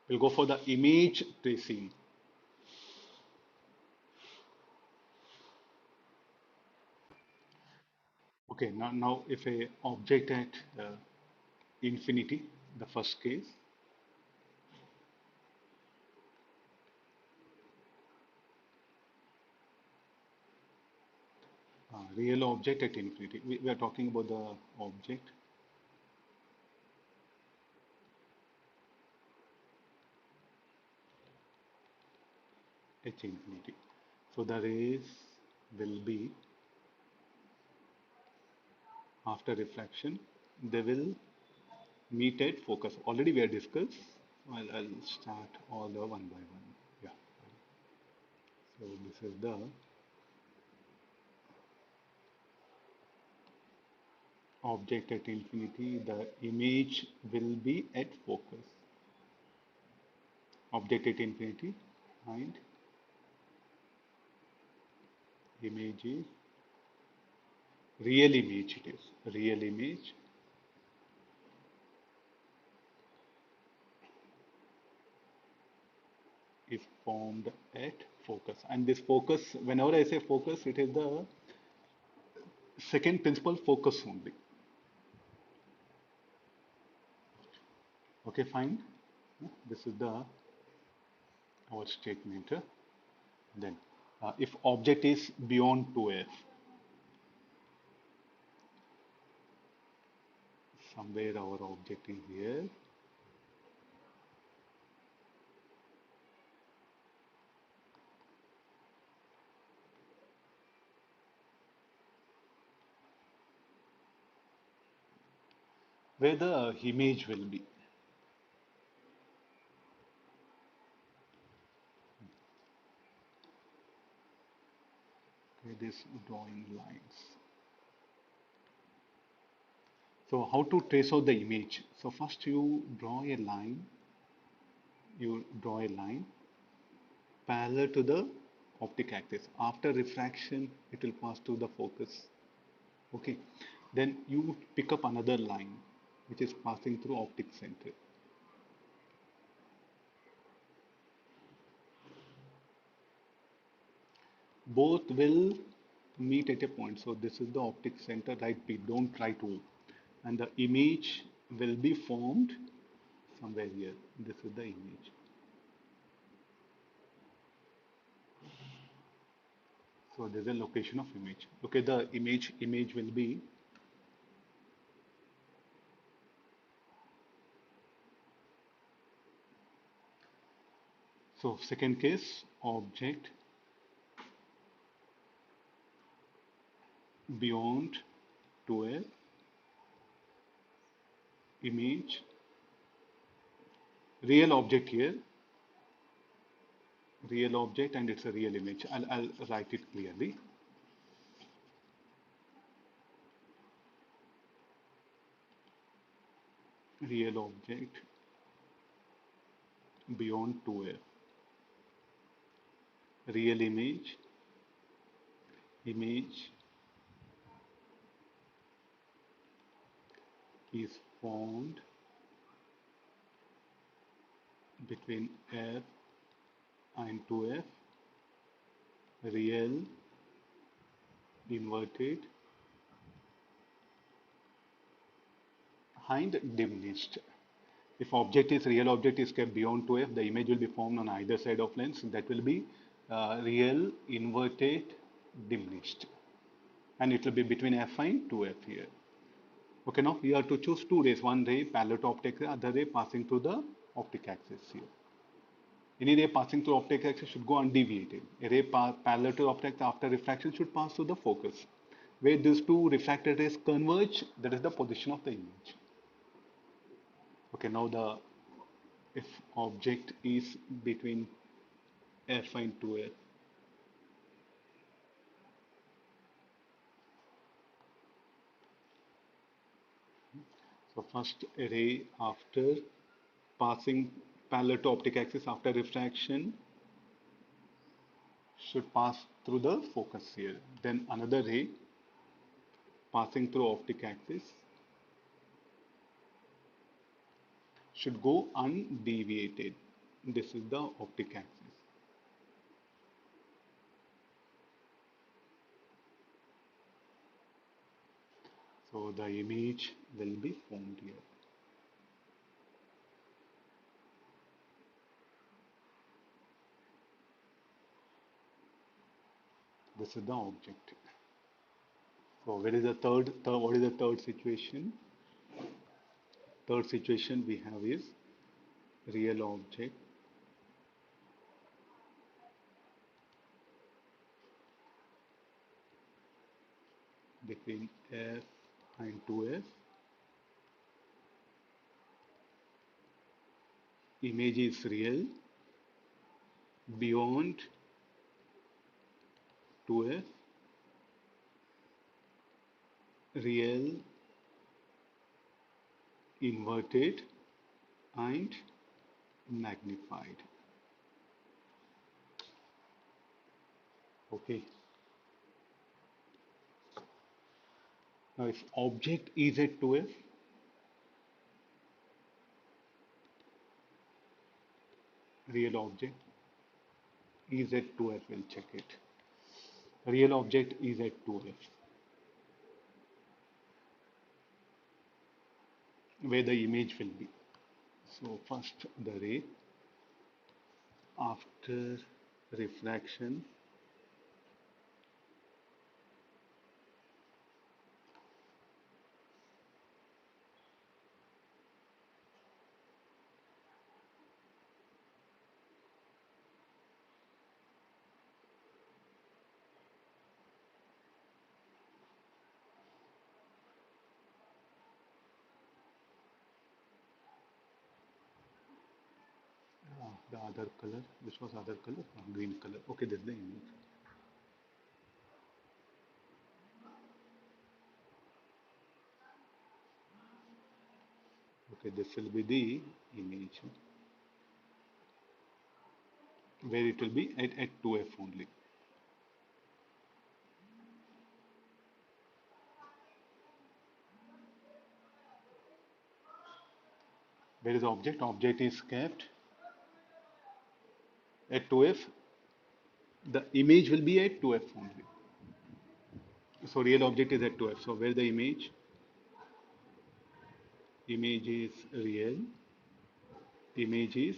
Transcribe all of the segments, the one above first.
We'll go for the image tracing. Okay, now if a object at infinity, the first case, real object at infinity. We are talking about the object at infinity. So the rays will be, after refraction, they will meet at focus. Already we have discussed. I'll start all the one by one. Yeah. So this is the object at infinity. The image will be at focus. Object at infinity and image is real image. It is real image is formed at focus. And this focus, whenever I say focus, it is the second principal focus only. Okay, fine. This is the our statement. Then, if object is beyond 2f, somewhere our object is here. Where the image will be. Okay, this drawing lines. So how to trace out the image? So first you draw a line. You draw a line parallel to the optic axis. After refraction, it will pass to the focus. Okay. Then you pick up another line which is passing through optic center. Both will meet at a point. So this is the optic center, right P, don't write O. And the image will be formed somewhere here. This is the image. So there's a location of image. Okay, the image will be, so second case, object beyond 12, image, real object here, real object, and it's a real image. I'll write it clearly. Real object beyond 2f, real image, image is formed between f and 2f, real, inverted, and diminished. If object is real object is kept beyond 2f, the image will be formed on either side of lens. That will be real, inverted, diminished. And it will be between f and 2f here. Okay, now you have to choose two rays. One ray parallel to optic, other ray passing through the optic axis here. Any ray passing through optic axis should go undeviated. A ray parallel to optic after refraction should pass through the focus. Where these two refracted rays converge, that is the position of the image. Okay, now the if object is between f and 2f, so first a ray after passing parallel to optic axis after refraction should pass through the focus here. Then another ray passing through optic axis should go undeviated. This is the optic axis. So the image will be formed here. This is the object. So where is the what is the third situation? Third situation we have is real object between F and 2F. Image is real beyond 2F. Real, inverted and magnified. Okay. Now if object is at 2F, real object is at 2F, we'll check it. Real object is at 2F, where the image will be. So first the ray, after refraction, the other color, which was other color? Green color. Okay, this is the image. Okay, this will be the image, where it will be at 2F only. Where is object? Object is kept at 2F. The image will be at 2F only. So real object is at 2F. So where the image? Image is real. Image is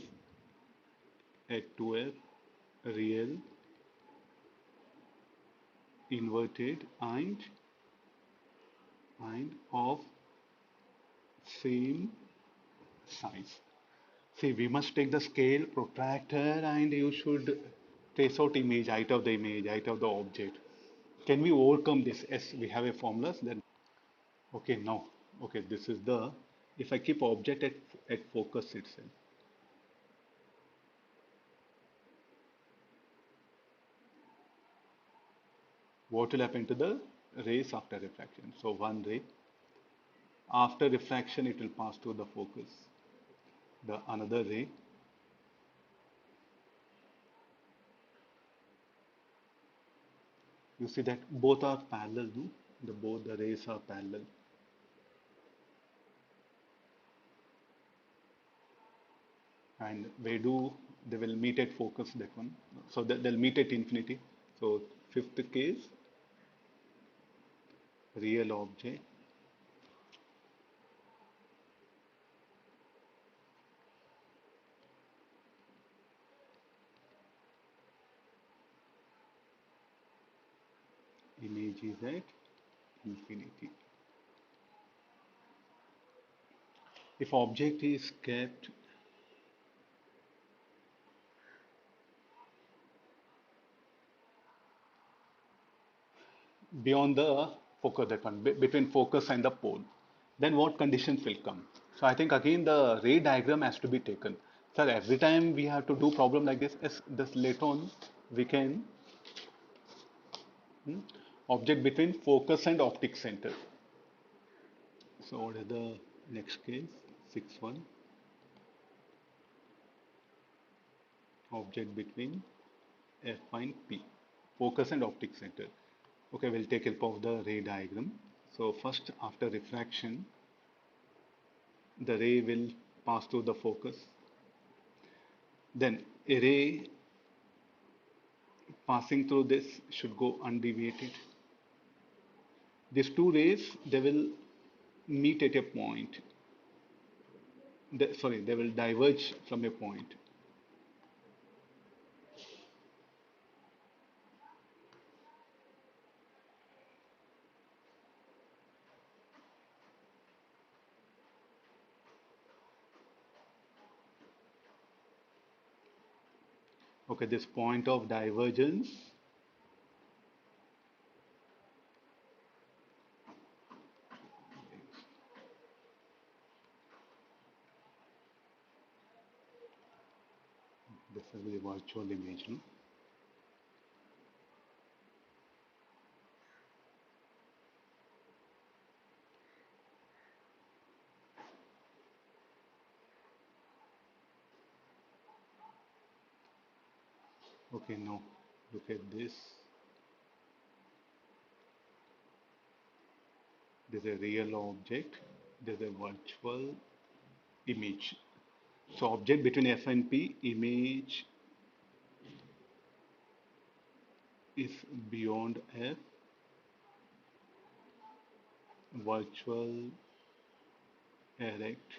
at 2F, real, inverted and of same size. See, we must take the scale, protractor, and you should trace out image, height of the image, height of the object. Can we overcome this? Yes, we have a formula. Then, okay, now, okay, this is the, if I keep object at focus itself, what will happen to the rays after refraction? So one ray, after refraction, it will pass to the focus. The another ray, you see that both are parallel, no? Both the rays are parallel. And they will meet at focus, that one. So they'll meet at infinity. So fifth case, real object image is at infinity. If object is kept beyond the focus, that one, between focus and the pole, then what conditions will come? So I think again the ray diagram has to be taken. Sir, every time we have to do problem like this, as this later on we can object between focus and optic center. So what is the next case? 6-1. Object between F and P. Focus and optic center. Okay, we'll take help of the ray diagram. So first, after refraction, the ray will pass through the focus. then a ray passing through this should go undeviated. These two rays, they will meet at a point. They will diverge from a point. Okay, this point of divergence, this is the virtual image, no? Okay, now look at this. There's a real object, there's a virtual image. So object between F and P, image is beyond F, virtual, erect,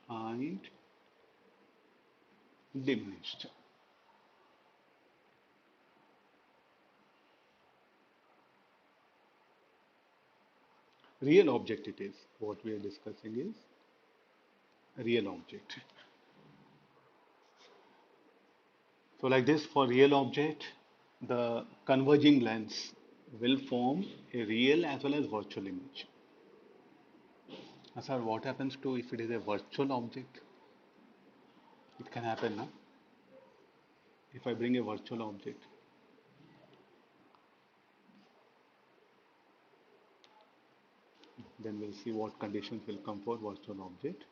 and diminished. Real object it is. What we are discussing is a real object. So like this, for real object, the converging lens will form a real as well as virtual image. Sir, what happens to if it is a virtual object? It can happen, no? If I bring a virtual object, then we'll see what conditions will come for virtual object.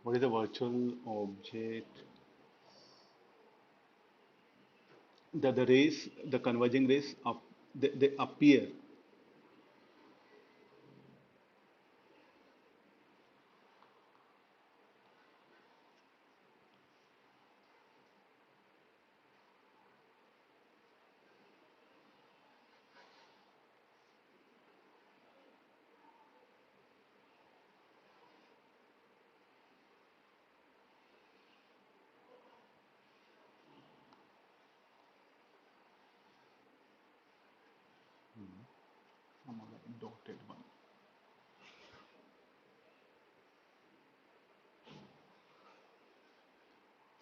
What is a virtual object? The rays, the converging rays, they appear. Dotted one.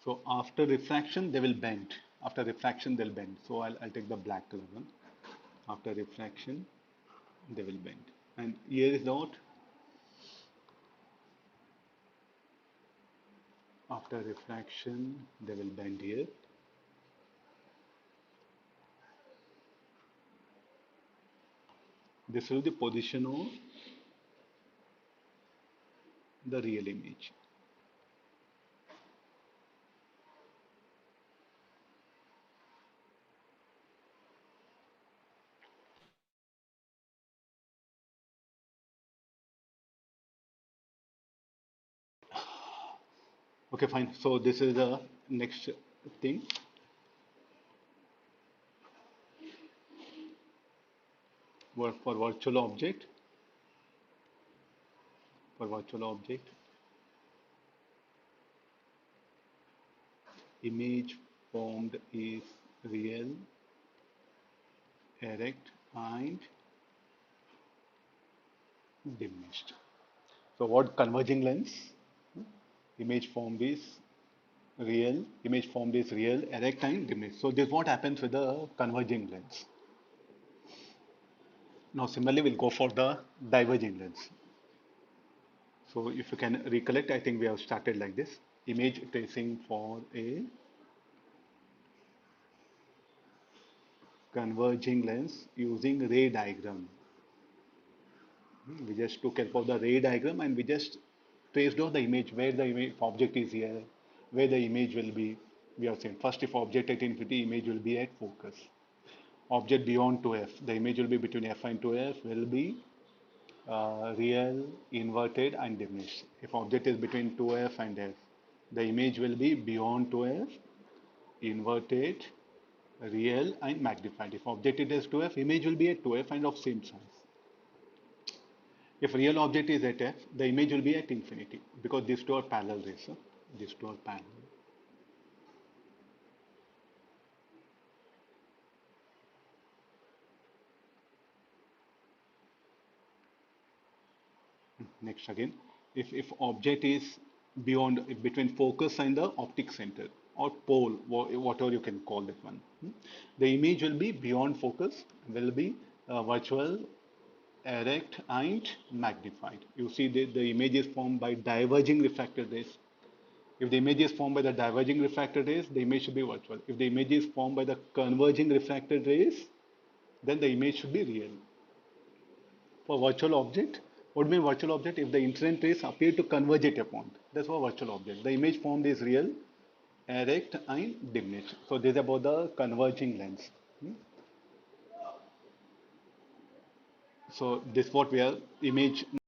So after refraction, they will bend. After refraction, they'll bend. So I'll take the black color one. After refraction, they will bend. And here is what? After refraction, they will bend here. This will be the position of the real image. Okay, fine. So this is the next thing. For virtual object. For virtual object, image formed is real, erect, and diminished. So what converging lens? Image formed is real, erect, and diminished. So this is what happens with the converging lens. Now similarly, we'll go for the diverging lens. So if you can recollect, I think we have started like this. Image tracing for a converging lens using ray diagram. We just took help of the ray diagram and we just traced out the image where the image object is here, where the image will be. We are saying first if object at infinity, image will be at focus. Object beyond 2f, the image will be between f and 2f will be real, inverted, and diminished. If object is between 2f and f, The image will be beyond 2f, inverted, real and magnified. If object is 2f, image will be at 2f and of same size. If real object is at f, the image will be at infinity because these two are parallel rays. Huh? These two are parallel. Next again, if object is beyond between focus and the optic center or pole, whatever you can call that one, the image will be beyond focus, will be virtual, erect and magnified. You see the image is formed by diverging refracted rays. If the image is formed by the diverging refracted rays, the image should be virtual. If the image is formed by the converging refracted rays, then the image should be real. For virtual object, what mean virtual object? If the incident rays appear to converge at a point, that's what virtual object. The image formed is real, erect and diminished. So this is about the converging lens. So this is what we are image